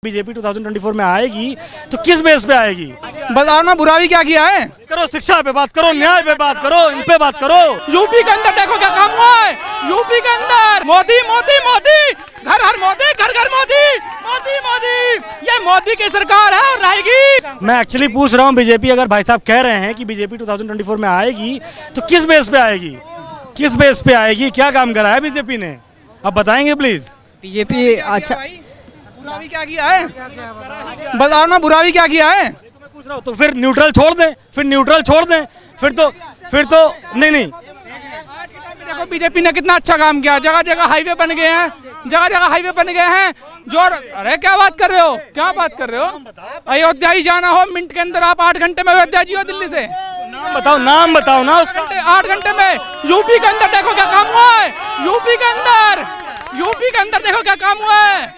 BJP 2024 में आएगी तो किस बेस पे आएगी? बताओ ना, बुरा भी क्या किया है? करो, शिक्षा पे बात करो, न्याय पे बात करो, इन पे बात करो। यूपी के अंदर देखो क्या काम हुआ है। यूपी के अंदर मोदी मोदी मोदी, घर हर मोदी, घर घर मोदी, मोदी मोदी। ये मोदी की सरकार है और रहेगी। मैं एक्चुअली पूछ रहा हूँ, बीजेपी अगर भाई साहब कह रहे हैं कि बीजेपी 2024 में आएगी तो किस बेस पे आएगी? किस बेस पे आएगी? क्या काम करा है बीजेपी ने? आप बताएंगे प्लीज। बीजेपी अच्छा बुरा भी क्या किया है? बताओ ना, बुरा भी क्या किया है? मैं पूछ रहा हूँ, तो फिर न्यूट्रल छोड़ दें, फिर न्यूट्रल छोड़ दें, फिर तो नहीं। देखो बीजेपी ने कितना अच्छा काम किया, जगह जगह हाईवे बन गए हैं, जगह जगह हाईवे बन गए हैं। जो अरे क्या बात कर रहे हो, क्या बात कर रहे हो? अयोध्या ही जाना हो मिनट के अंदर आप 8 घंटे में अयोध्या जी हो दिल्ली से। नाम बताओ ना उसका। 8 घंटे में। यूपी के अंदर देखो क्या काम हुआ है। यूपी के अंदर देखो क्या काम हुआ है।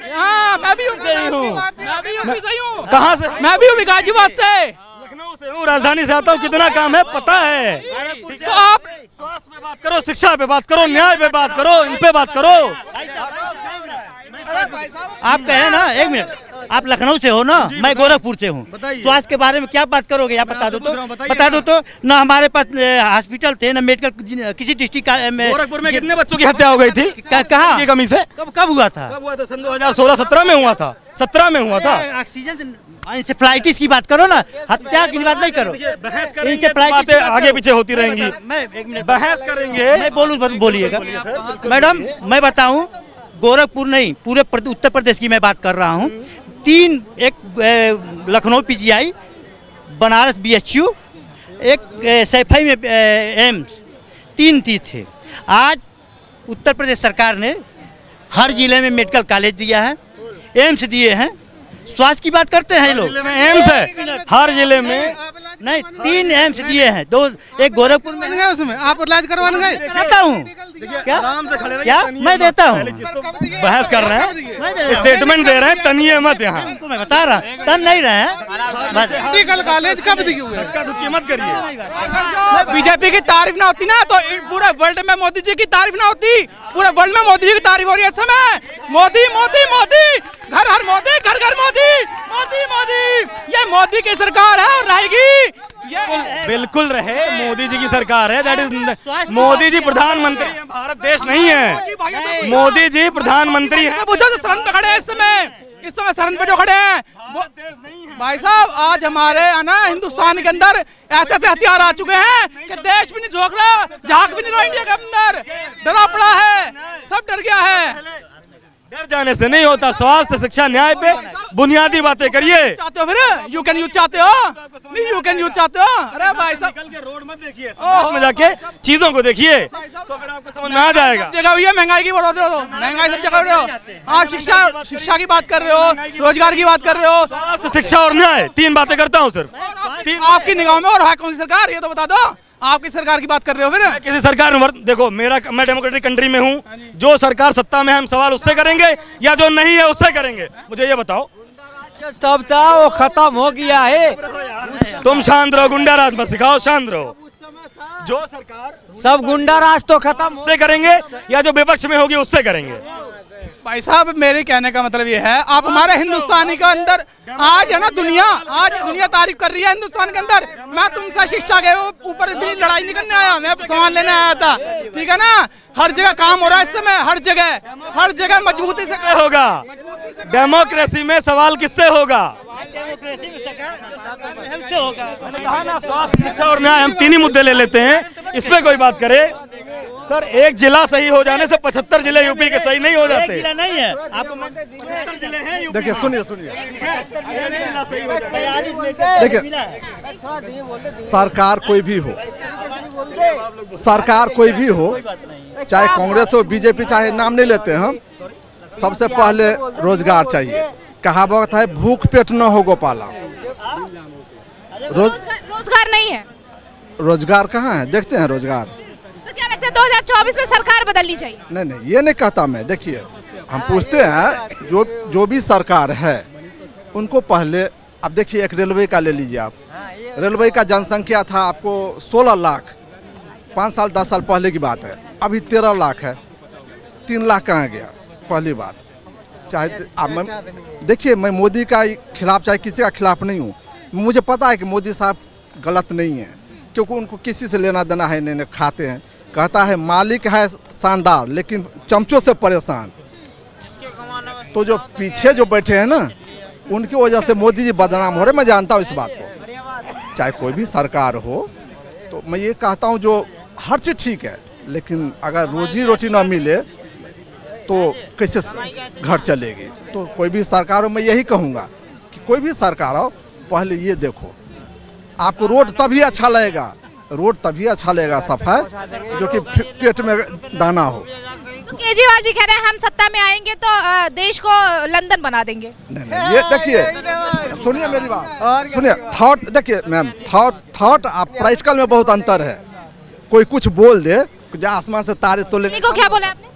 हाँ, मैं भी सही हूँ। कहाँ से? मैं भी हूँ गाजीपुर से, लखनऊ से हूँ, राजधानी से आता हूँ। कितना काम है पता है। तो आप स्वास्थ्य पे बात करो, शिक्षा पे बात करो, न्याय पे बात करो, इन पे बात करो। आप कहे ना, 1 मिनट, आप लखनऊ से हो ना, मैं गोरखपुर से हूँ। स्वास्थ्य के बारे में क्या बात करोगे? आप बता दो तो ना हमारे पास हॉस्पिटल थे ना मेडिकल, किसी डिस्ट्रिक्ट में। गोरखपुर में कितने बच्चों की हत्या हो गई थी? कहाँ की कमी से? कब हुआ था? सन 2016-17 में हुआ था। 17 में हुआ था। ऑक्सीजन इंसेफ्लाइटिस की बात करो ना, हत्या की बात नहीं करो। बहस करेंगे, बातें आगे पीछे होती रहेंगी। मैं 1 मिनट बहस करेंगे। मैं बोलिएगा मैडम। मैं बताऊं, गोरखपुर नहीं, पूरे उत्तर प्रदेश की मैं बात कर रहा हूं। 3, एक लखनऊ पीजीआई, बनारस बीएचयू, एक सैफई में एम्स, 3 थे। आज उत्तर प्रदेश सरकार ने हर जिले में मेडिकल कॉलेज दिया है, एम्स दिए हैं। स्वास्थ्य की बात करते हैं लोग। एम्स है हर जिले में, नहीं 3 एम्स दिए हैं, 2 एक गोरखपुर में गए, उसमें आप इलाज करवाने गए। कहता हूँ क्या आराम से खड़े क्या मैं देता हूँ। बहस कर रहे हैं, स्टेटमेंट दे रहे हैं, तनिए मत। यहाँ मैं बता रहा हूँ, तन नहीं रहे हैं। मेडिकल कॉलेज कब दिए हुए? मत करिए। बीजेपी की तारीफ ना होती ना तो पूरे वर्ल्ड में मोदी जी की तारीफ ना होती। पूरे वर्ल्ड में मोदी जी की तारीफ हो रही है इस समय। मोदी मोदी मोदी, घर हर मोदी, घर घर मोदी, मोदी मोदी। ये मोदी की सरकार है और रहेगी। बिल्कुल रहे, मोदी जी की सरकार है। दैट इज मोदी जी प्रधानमंत्री है, भारत देश नहीं है। मोदी जी प्रधानमंत्री है। पूछो जो शरण पे खड़े हैं इस समय शरण पे जो खड़े हैं वो देश नहीं है। भाई साहब, आज हमारे ना हिंदुस्तान के अंदर ऐसे ऐसे हथियार आ चुके हैं कि देश भी नहीं झोंक रहा, झांक भी नहीं रहा। इंडिया के अंदर डरा पड़ा है, सब डर गया है। डर जाने से नहीं होता। स्वास्थ्य, शिक्षा, न्याय पे बुनियादी बातें करिए। चाहते हो फिर यू कैन यूज चाहते हो? नहीं यू कैन यूज चाहते हो? अरे भाई साहब, निकल के रोड मत देखिए, समाज में जाके चीजों को देखिए तो फिर आपको समझ में आ जाएगा। जगह हुई है महंगाई की बढ़ोतरी हो, महंगाई सब जगह हो। आप शिक्षा की बात कर रहे हो, रोजगार की बात कर रहे हो। स्वास्थ्य, शिक्षा और न्याय, 3 बातें करता हूँ सिर्फ। आपकी निगाह में और है कौन सी सरकार, ये तो बता दो। आपकी सरकार की बात कर रहे हो फिर? किसी सरकार में देखो, मैं डेमोक्रेटिक कंट्री में हूँ। जो सरकार सत्ता में है हम सवाल उससे करेंगे या जो नहीं है उससे करेंगे? मुझे ये बताओ। तब था वो खत्म हो गया है। तुम शांत रहो, गुंडा राज मत सिखाओ, शांत रहो। जो सरकार सब गुंडा राज तो खत्म उससे करेंगे या जो विपक्ष में होगी उससे करेंगे? भाई साहब, मेरे कहने का मतलब ये है, आप हमारे हिंदुस्तानी के अंदर आज है ना दुनिया तारीफ कर रही है हिंदुस्तान के अंदर। मैं तुमसे शिक्षा के ऊपर इतनी लड़ाई नहीं करने आया, मैं सामान लेने आया था। ठीक है ना? हर जगह काम हो रहा है इस समय, हर जगह मजबूती से होगा। डेमोक्रेसी में सवाल किससे होगा? डेमोक्रेसी में सरकार हमसे होगा। कहा ना, स्वास्थ्य, शिक्षा और न्याय, हम 3 ही मुद्दे ले लेते हैं, इस पे कोई बात करे। सर, एक जिला सही हो जाने से 75 जिले यूपी के सही नहीं हो जाते। जिला नहीं है आपको। देखिए, सुनिए देखिए, सरकार कोई भी हो, चाहे कांग्रेस हो, बीजेपी, चाहे नाम नहीं लेते हम। सबसे पहले रोजगार चाहिए। कहावत है, भूख पेट न हो गोपाला। रोजगार नहीं है। रोजगार कहाँ है? देखते हैं रोजगार। तो क्या लगता है 2024 में सरकार बदलनी चाहिए? नहीं, ये नहीं कहता मैं। देखिए, हम पूछते हैं जो भी सरकार है उनको पहले। अब देखिए, एक रेलवे का ले लीजिए आप। रेलवे का जनसंख्या था आपको 16 लाख, 5 साल 10 साल पहले की बात है। अभी 13 लाख है। 3 लाख कहाँ गया? पहली बात। देखिए मैं मोदी का खिलाफ चाहे किसी का खिलाफ नहीं हूँ। मुझे पता है कि मोदी साहब गलत नहीं है, क्योंकि उनको किसी से लेना देना है नहीं, खाते हैं। कहता है मालिक है शानदार लेकिन चमचों से परेशान। तो जो पीछे जो बैठे हैं ना, उनकी वजह से मोदी जी बदनाम हो रहे। मैं जानता हूँ इस बात को। चाहे कोई भी सरकार हो, तो मैं ये कहता हूँ जो हर चीज़ ठीक है, लेकिन अगर रोजी रोटी ना मिले तो कैसे घर चलेगी। तो कोई भी सरकार हो, मैं यही कहूँगा कि कोई भी सरकार हो, पहले ये देखो, आपको रोड तभी अच्छा लगेगा, रोड तभी अच्छा लगेगा सफाई, जो कि पेट में दाना हो। तो केजरीवाल जी कह रहे हैं हम सत्ता में आएंगे तो देश को लंदन बना देंगे। नहीं, ये देखिए, सुनिए मेरी बात, सुनिए। थॉट देखिए मैम, थॉट आप प्रैक्टिकल में बहुत अंतर है। कोई कुछ बोल दे, आसमान से तारे तोले। को क्या बोला आपने?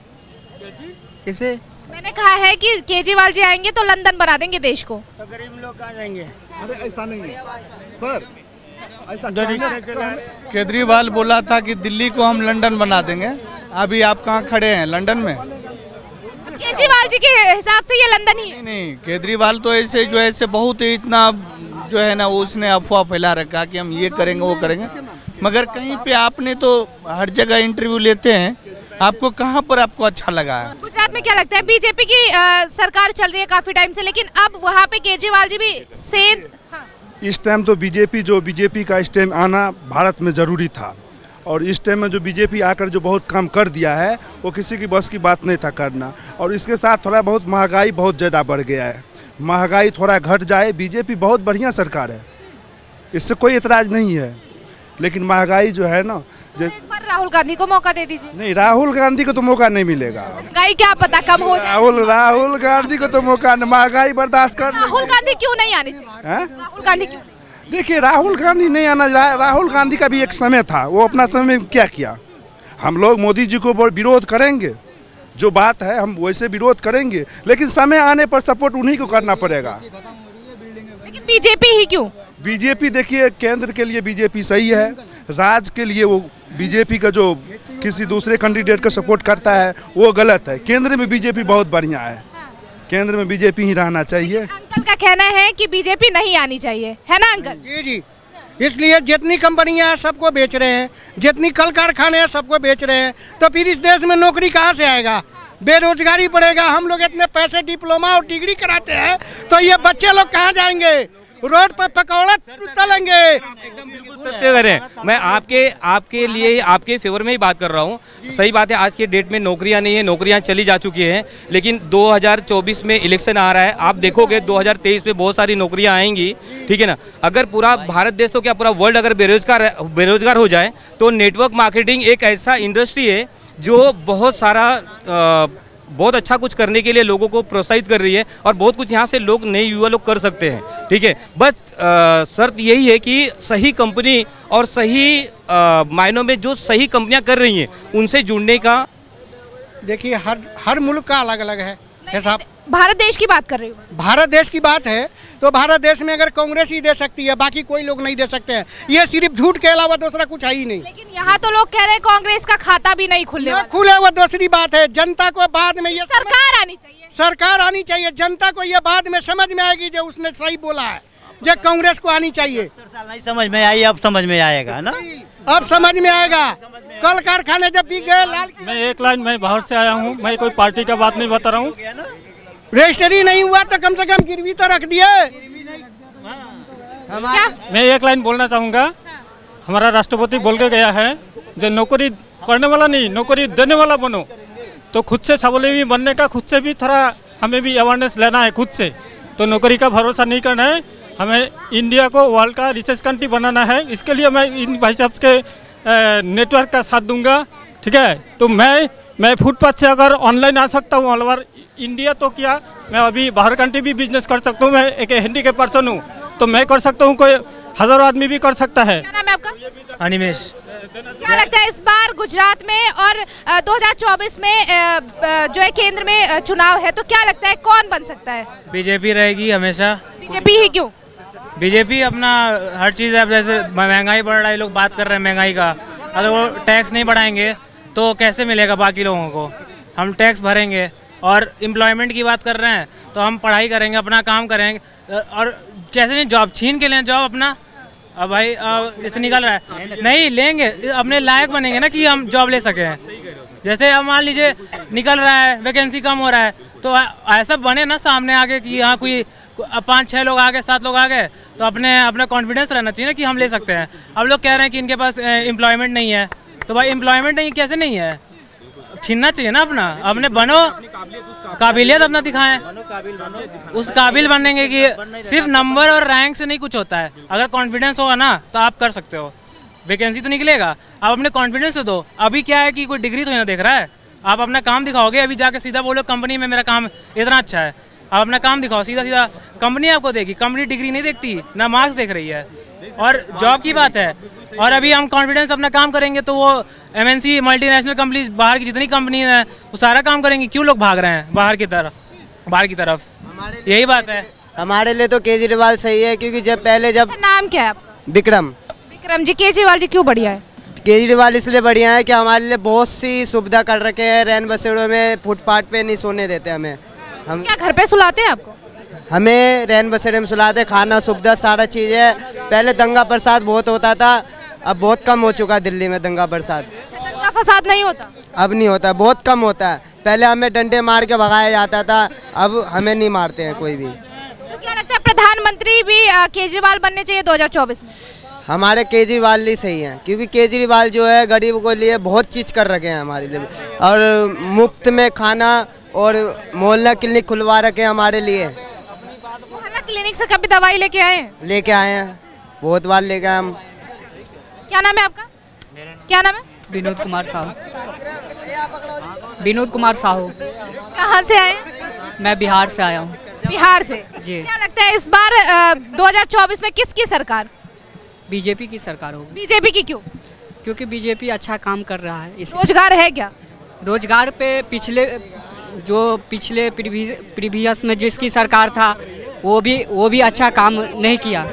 किसे? मैंने कहा है कि केजरीवाल जी आएंगे तो लंदन बना देंगे देश को। तो गरीब लोग कहाँ जाएंगे? अरे ऐसा नहीं है सर, ऐसा केजरीवाल बोला था कि दिल्ली को हम लंदन बना देंगे। अभी आप कहाँ खड़े हैं? लंदन में। केजरीवाल जी के हिसाब से ये लंदन ही है। नहीं, केजरीवाल तो ऐसे जो है बहुत इतना जो है ना, उसने अफवाह फैला रखा कि हम ये करेंगे वो करेंगे, मगर कहीं पे आपने तो हर जगह इंटरव्यू लेते हैं, आपको कहाँ पर आपको अच्छा लगा है? गुजरात में क्या लगता है? बीजेपी की सरकार चल रही है काफी टाइम से, लेकिन अब वहाँ पे केजरीवाल जी भी सेंध। हाँ। इस टाइम तो बीजेपी का इस टाइम आना भारत में ज़रूरी था, और इस टाइम में जो बीजेपी आकर जो बहुत काम कर दिया है वो किसी की बस की बात नहीं था करना। और इसके साथ थोड़ा बहुत महंगाई बहुत ज़्यादा बढ़ गया है, महंगाई थोड़ा घट जाए। बीजेपी बहुत बढ़िया सरकार है, इससे कोई एतराज़ नहीं है, लेकिन महंगाई जो है ना, एक बार राहुल गांधी को मौका दे दीजिए। नहीं, राहुल गांधी को तो मौका नहीं मिलेगा। महंगाई क्या पता कम हो जाए। राहुल गांधी को तो मौका, महंगाई बर्दाश्त कर। राहुल गांधी क्यों नहीं आनी चाहिए? राहुल गांधी क्यों? देखिए, राहुल गांधी नहीं आना, राहुल गांधी का भी एक समय था, वो अपना समय में क्या किया। हम लोग मोदी जी को विरोध करेंगे, जो बात है हम वैसे विरोध करेंगे, लेकिन समय आने पर सपोर्ट उन्हीं को करना पड़ेगा। लेकिन बीजेपी ही क्यों? बीजेपी देखिए, केंद्र के लिए बीजेपी सही है, राज्य के लिए वो बीजेपी का जो किसी दूसरे कैंडिडेट का सपोर्ट करता है वो गलत है। केंद्र में बीजेपी बहुत बढ़िया है, केंद्र में बीजेपी ही रहना चाहिए। अंकल का कहना है कि बीजेपी नहीं आनी चाहिए, है ना अंकल? जी जी, इसलिए जितनी कंपनियां हैं सबको बेच रहे हैं, जितनी कल कारखाने हैं सबको बेच रहे हैं, तो फिर इस देश में नौकरी कहाँ से आएगा? बेरोजगारी बढ़ेगा। हम लोग इतने पैसे डिप्लोमा और डिग्री कराते हैं, तो ये बच्चे लोग कहाँ जाएंगे? रोड पर पकौड़ा तलेंगे। एकदम बिल्कुल सत्य करें। मैं आपके लिए आपके फेवर में ही बात कर रहा हूँ। सही बात है, आज के डेट में नौकरियां नहीं है, नौकरियां चली जा चुकी हैं, लेकिन 2024 में इलेक्शन आ रहा है, आप देखोगे 2023 में बहुत सारी नौकरियां आएंगी, ठीक है ना। अगर पूरा भारत देश तो क्या पूरा वर्ल्ड अगर बेरोजगार हो जाए, तो नेटवर्क मार्केटिंग एक ऐसा इंडस्ट्री है जो बहुत अच्छा कुछ करने के लिए लोगों को प्रोत्साहित कर रही है, और बहुत कुछ यहाँ से लोग नए युवा लोग कर सकते हैं, ठीक है। बस शर्त यही है कि सही कंपनी और सही मायनों में जो सही कंपनियां कर रही हैं उनसे जुड़ने का। देखिए, हर मुल्क का अलग अलग है हिसाब। भारत देश की बात कर रही हूँ। भारत देश की बात है तो भारत देश में अगर कांग्रेस ही दे सकती है, बाकी कोई लोग नहीं दे सकते हैं। ये सिर्फ झूठ के अलावा दूसरा कुछ है ही नहीं। लेकिन यहाँ तो लोग कह रहे हैं कांग्रेस का खाता भी नहीं खुले वो दूसरी बात है। जनता को बाद में ये सरकार आनी चाहिए। जनता को ये बाद में समझ में आएगी जो उसने सही बोला है, जो कांग्रेस को आनी चाहिए। नहीं समझ में आई, अब समझ में आएगा ना, अब समझ में आएगा। कल कारखाने जब बिक गए, मैं एक लाइन, मैं बाहर से आया हूँ, मैं कोई पार्टी का बात नहीं बता रहा हूँ। रजिस्ट्री नहीं हुआ तो कम से कम गिरवी तो रख दिए। मैं एक लाइन बोलना चाहूँगा। हमारा राष्ट्रपति बोल के गया है, जो नौकरी करने वाला नहीं, नौकरी देने वाला बनो। तो खुद से स्वावलंबी बनने का, खुद से भी थोड़ा हमें भी अवेयरनेस लेना है खुद से। तो नौकरी का भरोसा नहीं करना है, हमें इंडिया को वर्ल्ड का रिसर्च कंट्री बनाना है। इसके लिए मैं इन भाई साहब के नेटवर्क का साथ दूंगा, ठीक है। तो मैं फुटपाथ से अगर ऑनलाइन आ सकता हूँ ऑल ओवर इंडिया, तो क्या मैं अभी बाहर कंट्री भी बिजनेस कर सकता हूँ। मैं एक हैंडीकैप पर्सन हूँ, तो मैं कर सकता हूँ, कोई हजारों आदमी भी कर सकता है। क्या नाम है आपका? अनिमेश। क्या लगता है इस बार गुजरात में और 2024 में जो है केंद्र में चुनाव है, तो क्या लगता है कौन बन सकता है? बीजेपी रहेगी हमेशा। बीजेपी ही क्यों? बीजेपी अपना हर चीज़, अब जैसे महंगाई बढ़ रहा है, लोग बात कर रहे हैं महंगाई का, अगर वो टैक्स नहीं बढ़ाएंगे तो कैसे मिलेगा बाकी लोगों को? हम टैक्स भरेंगे और एम्प्लॉयमेंट की बात कर रहे हैं तो हम पढ़ाई करेंगे, अपना काम करेंगे और कैसे नहीं जॉब छीन के लें जॉब अपना। अब भाई इससे निकल रहा है, नहीं लेंगे, अपने लायक बनेंगे ना कि हम जॉब ले सकें। जैसे अब मान लीजिए निकल रहा है, वैकेंसी कम हो रहा है, तो ऐसा बने ना सामने आगे कि यहाँ कोई 5-6 लोग आ गए, 7 लोग आ गए, तो अपने कॉन्फिडेंस रहना चाहिए ना कि हम ले सकते हैं। अब लोग कह रहे हैं कि इनके पास एम्प्लॉयमेंट नहीं है, तो भाई एम्प्लॉयमेंट नहीं कैसे नहीं है, छीनना चाहिए ना अपने बनो, काबिलियत अपना दिखाएं। उस काबिल बनेंगे कि सिर्फ नंबर और रैंक से नहीं कुछ होता है, अगर कॉन्फिडेंस होगा ना तो आप कर सकते हो, वैकेंसी तो निकलेगा। आप अपने कॉन्फिडेंस से दो। अभी क्या है कि कोई डिग्री तो ना देख रहा है, आप अपना काम दिखाओगे, अभी जाके सीधा बोलो कंपनी में मेरा काम इतना अच्छा है, आप अपना काम दिखाओ, सीधा सीधा कंपनी आपको देगी। कंपनी डिग्री नहीं देखती, ना मार्क्स देख रही है। और जॉब की बात है, और अभी हम कॉन्फिडेंस अपना काम करेंगे तो वो MNC मल्टीनेशनल कंपनी बाहर की जितनी कंपनी है वो सारा काम करेंगी। क्यों लोग भाग रहे हैं बाहर की तरफ, यही बात है। हमारे लिए तो केजरीवाल सही है, क्योंकि जब नाम क्या है आपका? विक्रम जी। केजरीवाल जी क्यों बढ़िया है? केजरीवाल इसलिए बढ़िया है कि हमारे लिए बहुत सी सुविधा कर रखे हैं। रैन बसेड़ों में फुटपाथ पे नहीं सोने देते हमें। हम क्या घर पे सुलाते हैं आपको? हमें रैन बसेड़े में सुलाते, खाना सुविधा सारा चीज़ है। पहले दंगा प्रसाद बहुत होता था, अब बहुत कम हो चुका है दिल्ली में दंगा प्रसाद। दंगा फसाद नहीं होता? अब नहीं होता, बहुत कम होता है। पहले हमें डंडे मार के भगाया जाता था, अब हमें नहीं मारते हैं कोई भी। तो क्या लगता है प्रधानमंत्री भी केजरीवाल बनने चाहिए 2024 में? हमारे केजरीवाल ही सही हैं, क्योंकि केजरीवाल जो है गरीब को लिए बहुत चीज़ कर रखे हैं हमारे लिए, और मुफ्त में खाना और मोहल्ला क्लिनिक खुलवा रखे हैं हमारे लिए। मोहल्ला क्लिनिक से कभी दवाई लेके आए हैं? लेके आए हैं, बहुत बार लेके आए हम। क्या नाम है आपका? क्या नाम है? विनोद कुमार साहू। विनोद कुमार साहू। कहाँ से आए? मैं बिहार से आया हूँ। बिहार से जी। क्या लगता है इस बार 2024 में किसकी सरकार? बीजेपी की सरकार होगी। बीजेपी की क्यों? क्योंकि बीजेपी अच्छा काम कर रहा है। रोजगार है क्या? रोजगार पे पिछले प्रीवियस में जिसकी सरकार था वो भी अच्छा काम नहीं किया।